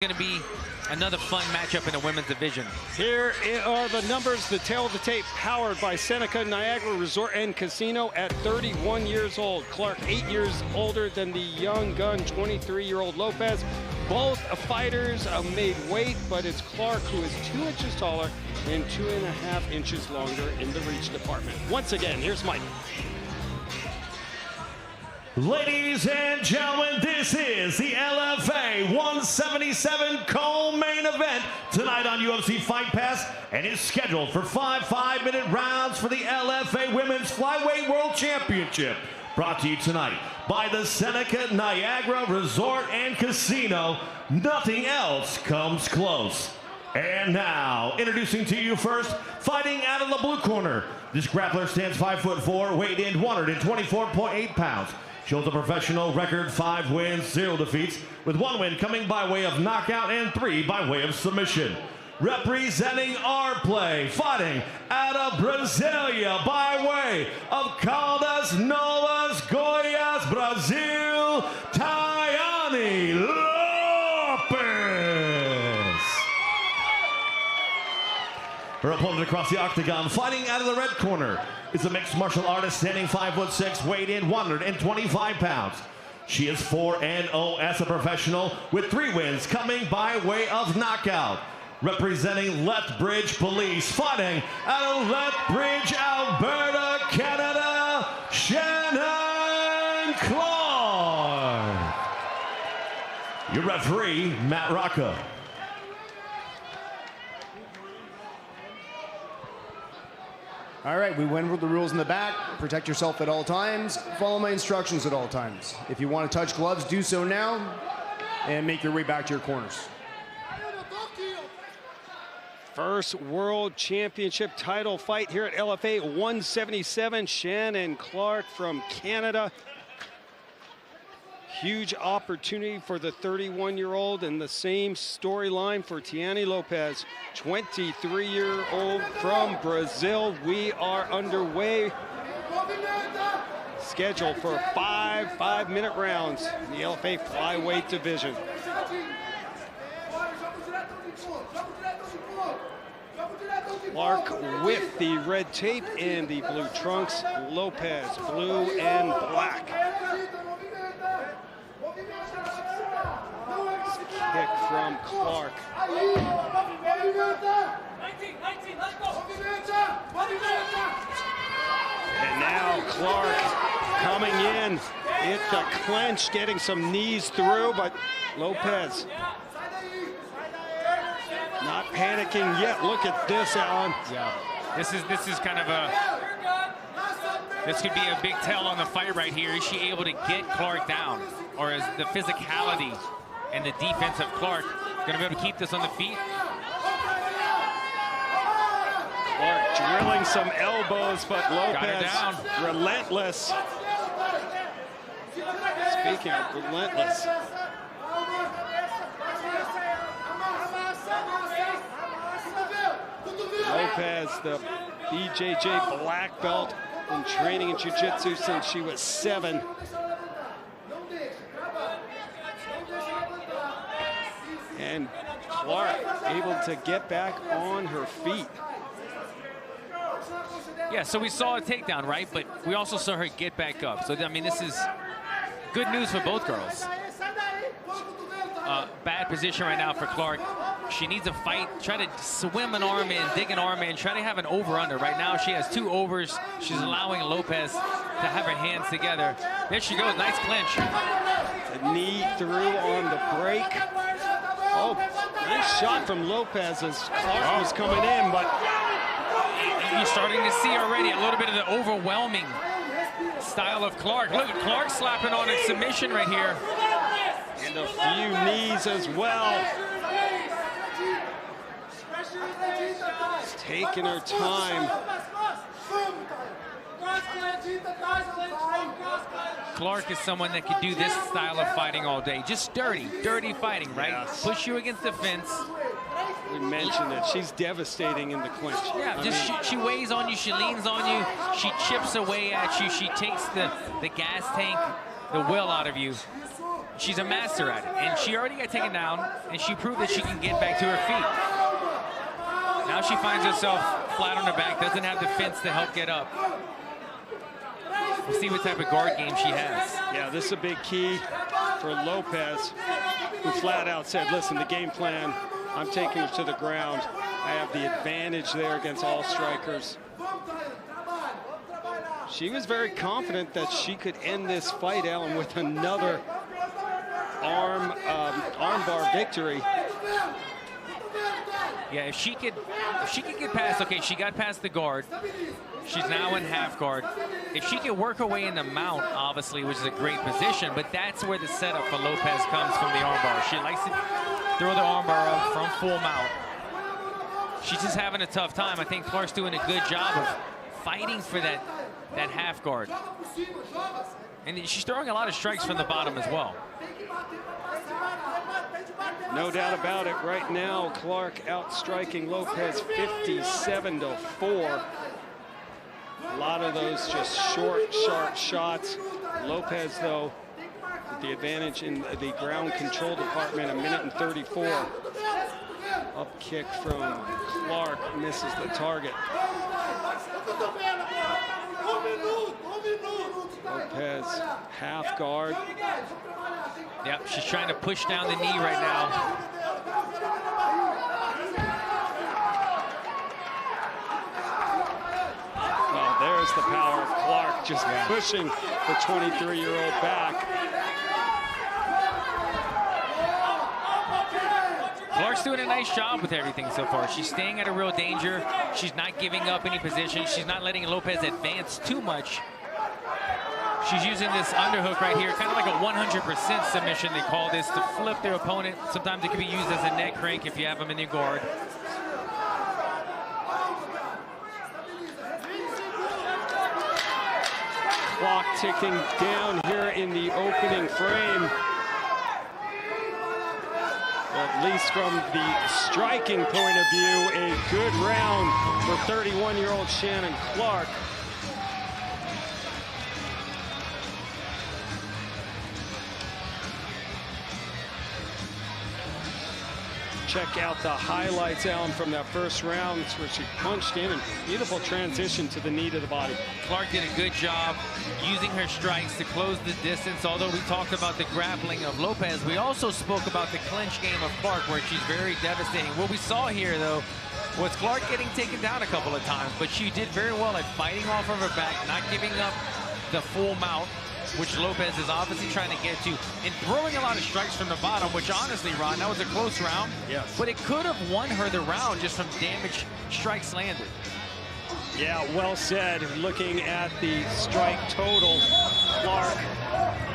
Going to be another fun matchup in the women's division. Here are the numbers, the tail of the tape, powered by Seneca Niagara Resort and Casino at 31 years old. Clark, 8 years older than the young gun, 23-year-old Lopes. Both fighters made weight, but it's Clark who is 2 inches taller and 2.5 inches longer in the reach department. Once again, here's Mike. Ladies and gentlemen, this is the LFA 177 co-main event tonight on UFC Fight Pass, and is scheduled for 5 5-minute rounds for the LFA Women's Flyweight World Championship. Brought to you tonight by the Seneca Niagara Resort and Casino. Nothing else comes close. And now, introducing to you first, fighting out of the blue corner. This grappler stands 5'4", weighed in 124.8 pounds. Shows a professional record, 5 wins, 0 defeats, with 1 win coming by way of knockout and 3 by way of submission. Representing our play, fighting out of Brasilia by way of Caldas Novas, Goiás, Brazil, Thaiany Lopes. Her opponent across the octagon, fighting out of the red corner, is a mixed martial artist standing 5'6", weighed in 125 pounds. She is 4-0 as a professional, with 3 wins coming by way of knockout. Representing Lethbridge Police, fighting out of Lethbridge, Alberta, Canada, Shannon Clark. Your referee, Matt Rocca. All right, we went over the rules in the back. Protect yourself at all times. Follow my instructions at all times. If you want to touch gloves, do so now, and make your way back to your corners. First World Championship title fight here at LFA 177. Shannon Clark from Canada. Huge opportunity for the 31-year-old, and the same storyline for Thaiany Lopes, 23-year-old from Brazil. We are underway. Scheduled for 5 5-minute rounds in the LFA flyweight division. Clark with the red tape and the blue trunks. Lopes, blue and black. Kick from Clark. And now Clark coming in. It's a clinch, getting some knees through, but Lopes not panicking yet. Look at this, Alan. Yeah, this is kind of a, this could be a big tell on the fight right here. Is she able to get Clark down, or is the physicality and the defense of Clark going to be able to keep this on the feet? Clark drilling some elbows, but Lopes relentless. Speaking of relentless. Lopes, the BJJ black belt, been training in jiu-jitsu since she was 7. And Clark able to get back on her feet. Yeah, so we saw a takedown, right? But we also saw her get back up. So, I mean, this is good news for both girls. Bad position right now for Clark. She needs a fight, try to swim an arm in, dig an arm in, try to have an over-under. Right now, she has 2 overs. She's allowing Lopes to have her hands together. There she goes, nice clinch. A knee through on the break. Oh, nice shot from Lopes as Clark was coming in, but you're starting to see already a little bit of the overwhelming style of Clark. Look at Clark slapping on a submission right here. And a few knees as well. She's taking her time. Clark is someone that could do this style of fighting all day. Just dirty fighting, right? Yes. Push you against the fence. We mentioned it. She's devastating in the clinch. Yeah, she weighs on you, she leans on you, she chips away at you, she takes the gas tank, the will out of you. she's a master at it. And she already got taken down, and she proved that she can get back to her feet. Now she finds herself flat on her back, doesn't have the fence to help get up. We'll see what type of guard game she has. Yeah, this is a big key for Lopes, who flat out said, listen, the game plan, I'm taking her to the ground. I have the advantage there against all strikers. She was very confident that she could end this fight, Alan, with another armbar victory. Yeah, if she could get past, okay, she got past the guard. She's now in half guard. If she could work her way in the mount, obviously, which is a great position, but that's where the setup for Lopes comes from the armbar. She likes to throw the armbar up from full mount. She's just having a tough time. I think Clark's doing a good job of fighting for that half guard. And she's throwing a lot of strikes from the bottom as well. No doubt about it. Right now, Clark outstriking Lopes 57-4. A lot of those just short, sharp shots. Lopes, though, with the advantage in the ground control department, 1:34. Up kick from Clark misses the target. Lopes half guard. Yep, she's trying to push down the knee right now. Oh, there's the power of Clark, just pushing the 23-year-old back. Clark's doing a nice job with everything so far. She's staying at a real danger. She's not giving up any position. She's not letting Lopes advance too much. She's using this underhook right here, kind of like a 100% submission, they call this, to flip their opponent. Sometimes it can be used as a neck crank if you have them in your guard. Clock ticking down here in the opening frame. At least from the striking point of view, a good round for 31-year-old Shannon Clark. Check out the highlights, Alan, from that first round where she punched in and beautiful transition to the knee to the body. Clark did a good job using her strikes to close the distance. Although we talked about the grappling of Lopes, we also spoke about the clinch game of Clark, where she's very devastating. What we saw here, though, was Clark getting taken down a couple of times, but she did very well at fighting off of her back, not giving up the full mount, which Lopes is obviously trying to get to, and throwing a lot of strikes from the bottom, which honestly, Ron, that was a close round. Yes. But it could have won her the round just from damage strikes landed. Yeah, well said. Looking at the strike total, Clark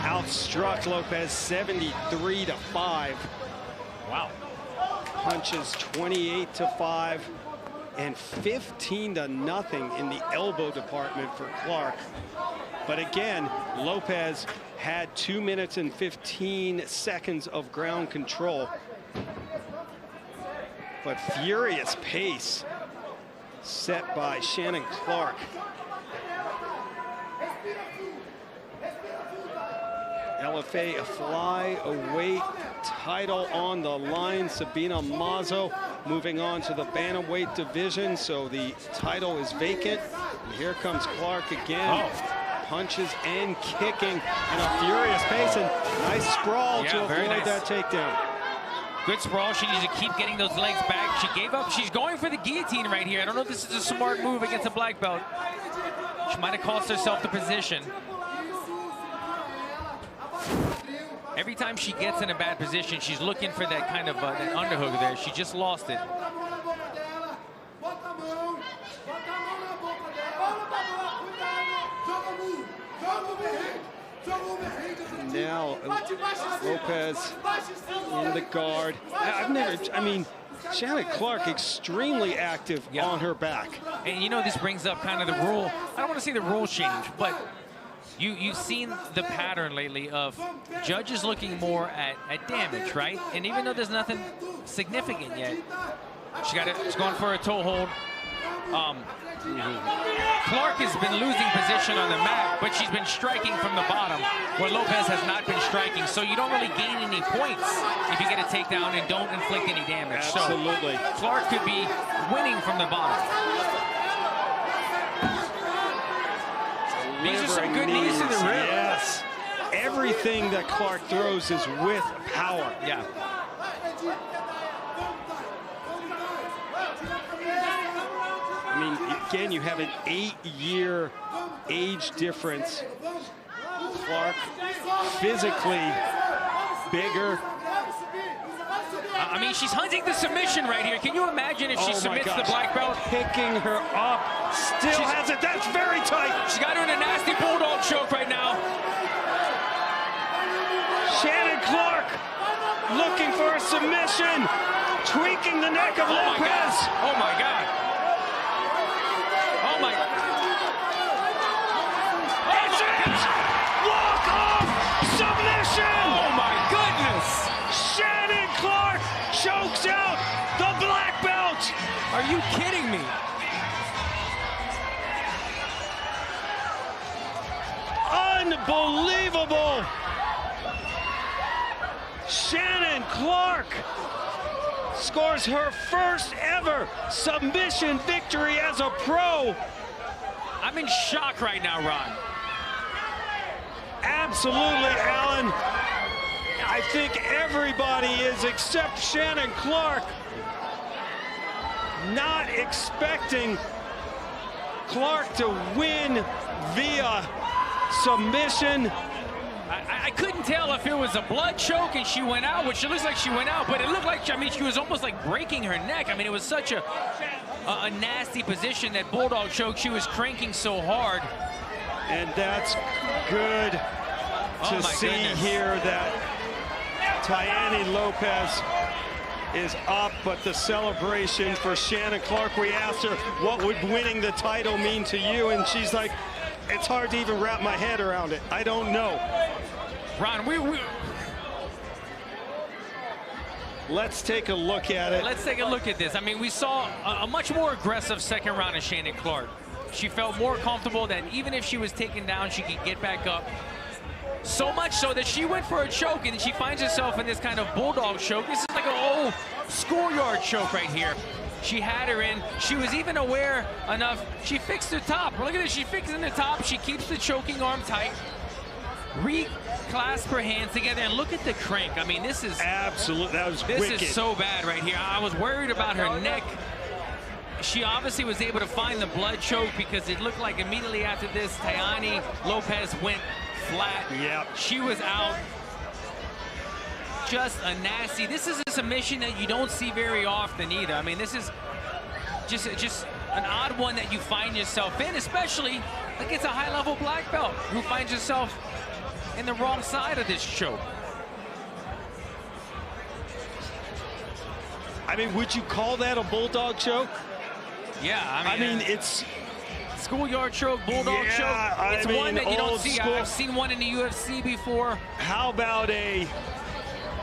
outstruck Lopes 73-5. Wow. Punches 28-5 and 15-0 in the elbow department for Clark. But again, Lopes had 2 minutes and 15 seconds of ground control. But furious pace set by Shannon Clark. LFA a flyweight title on the line. Sabina Mazo moving on to the bantamweight division, so the title is vacant. And here comes Clark again. Oh. Punches and kicking and a furious pace, and nice sprawl to avoid that takedown. Good sprawl. She needs to keep getting those legs back. She gave up. She's going for the guillotine right here. I don't know if this is a smart move against a black belt. She might have cost herself the position. Every time she gets in a bad position, she's looking for that kind of that underhook there. She just lost it. Now Lopes in the guard. I mean, Shannon Clark extremely active on her back. And you know, this brings up kind of the rule. I don't want to say the rule change, but you've seen the pattern lately of judges looking more at damage, right? And even though there's nothing significant yet, she's going for a toe hold. Clark has been losing position on the mat, but she's been striking from the bottom, where Lopes has not been striking. So you don't really gain any points if you get a takedown and don't inflict any damage. Absolutely. So Clark could be winning from the bottom. These are some good knees to the rib. Yes. Everything that Clark throws is with power. Yeah. I mean, again, you have an 8-year age difference. Clark physically bigger. I mean, she's hunting the submission right here. Can you imagine if she submits the black belt? Picking her up. Still has it. That's very tight. She's got her in a nasty bulldog choke right now. Shannon Clark looking for a submission. Tweaking the neck of Lopes. Oh, my God. Oh, my. That's it! Walk off submission! Oh, my goodness! Shannon Clark chokes out the black belt! Are you kidding me? Unbelievable! Shannon Clark scores her first ever submission victory as a pro. I'm in shock right now, Ron. Absolutely, Alan. I think everybody is, except Shannon Clark, not expecting Clark to win via submission. I couldn't tell if it was a blood choke and she went out, which it looks like she went out, but it looked like, I mean, she was almost like breaking her neck. I mean, it was such a nasty position, that bulldog choke. She was cranking so hard. And that's good to see here that Thaiany Lopes is up, but the celebration for Shannon Clark, we asked her, what would winning the title mean to you? And she's like, it's hard to even wrap my head around it. I don't know. Ron, let's take a look at it. Let's take a look at this. I mean, we saw a much more aggressive second round of Shannon Clark. She felt more comfortable that even if she was taken down, she could get back up. So much so that she went for a choke, and she finds herself in this kind of bulldog choke. This is like an old schoolyard choke right here. She had her in. She was even aware enough. She fixed the top. Look at this. She fixing the top. She keeps the choking arm tight. Reclasp her hands together, and look at the crank. I mean, this is absolutely, that was wicked. This is so bad right here. I was worried about her neck. She obviously was able to find the blood choke, because it looked like immediately after this, Thaiany Lopes went flat. Yep. She was out. Just a nasty. This is a submission that you don't see very often either. I mean, this is just an odd one that you find yourself in, especially against a high-level black belt who finds yourself in the wrong side of this choke. I mean, would you call that a bulldog choke? Yeah, I mean it's schoolyard choke, bulldog choke. It's one that you don't see. I've seen one in the UFC before. How about a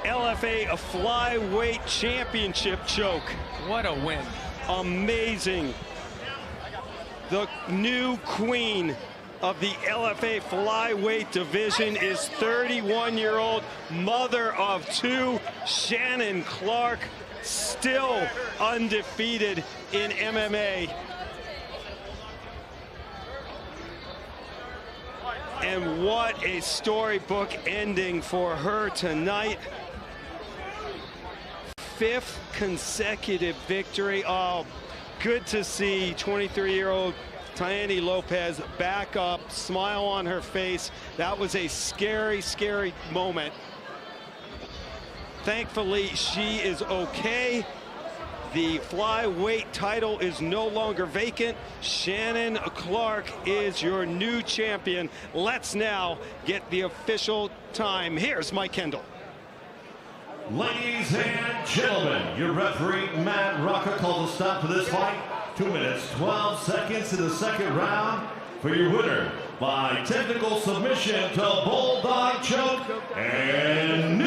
LFA, a flyweight championship choke? What a win. Amazing. The new queen of the LFA flyweight division is 31-year-old mother of two, Shannon Clark, still undefeated in MMA. And what a storybook ending for her tonight. 5th consecutive victory. Oh, good to see 23-year-old Thaiany Lopes back up, smile on her face. That was a scary, scary moment. Thankfully, she is okay. The flyweight title is no longer vacant. Shannon Clark is your new champion. Let's now get the official time. Here's Mike Kendall. Ladies and gentlemen, your referee, Matt Rocca, calls a stop to this fight. 2 minutes, 12 seconds in the second round for your winner by technical submission to bulldog choke and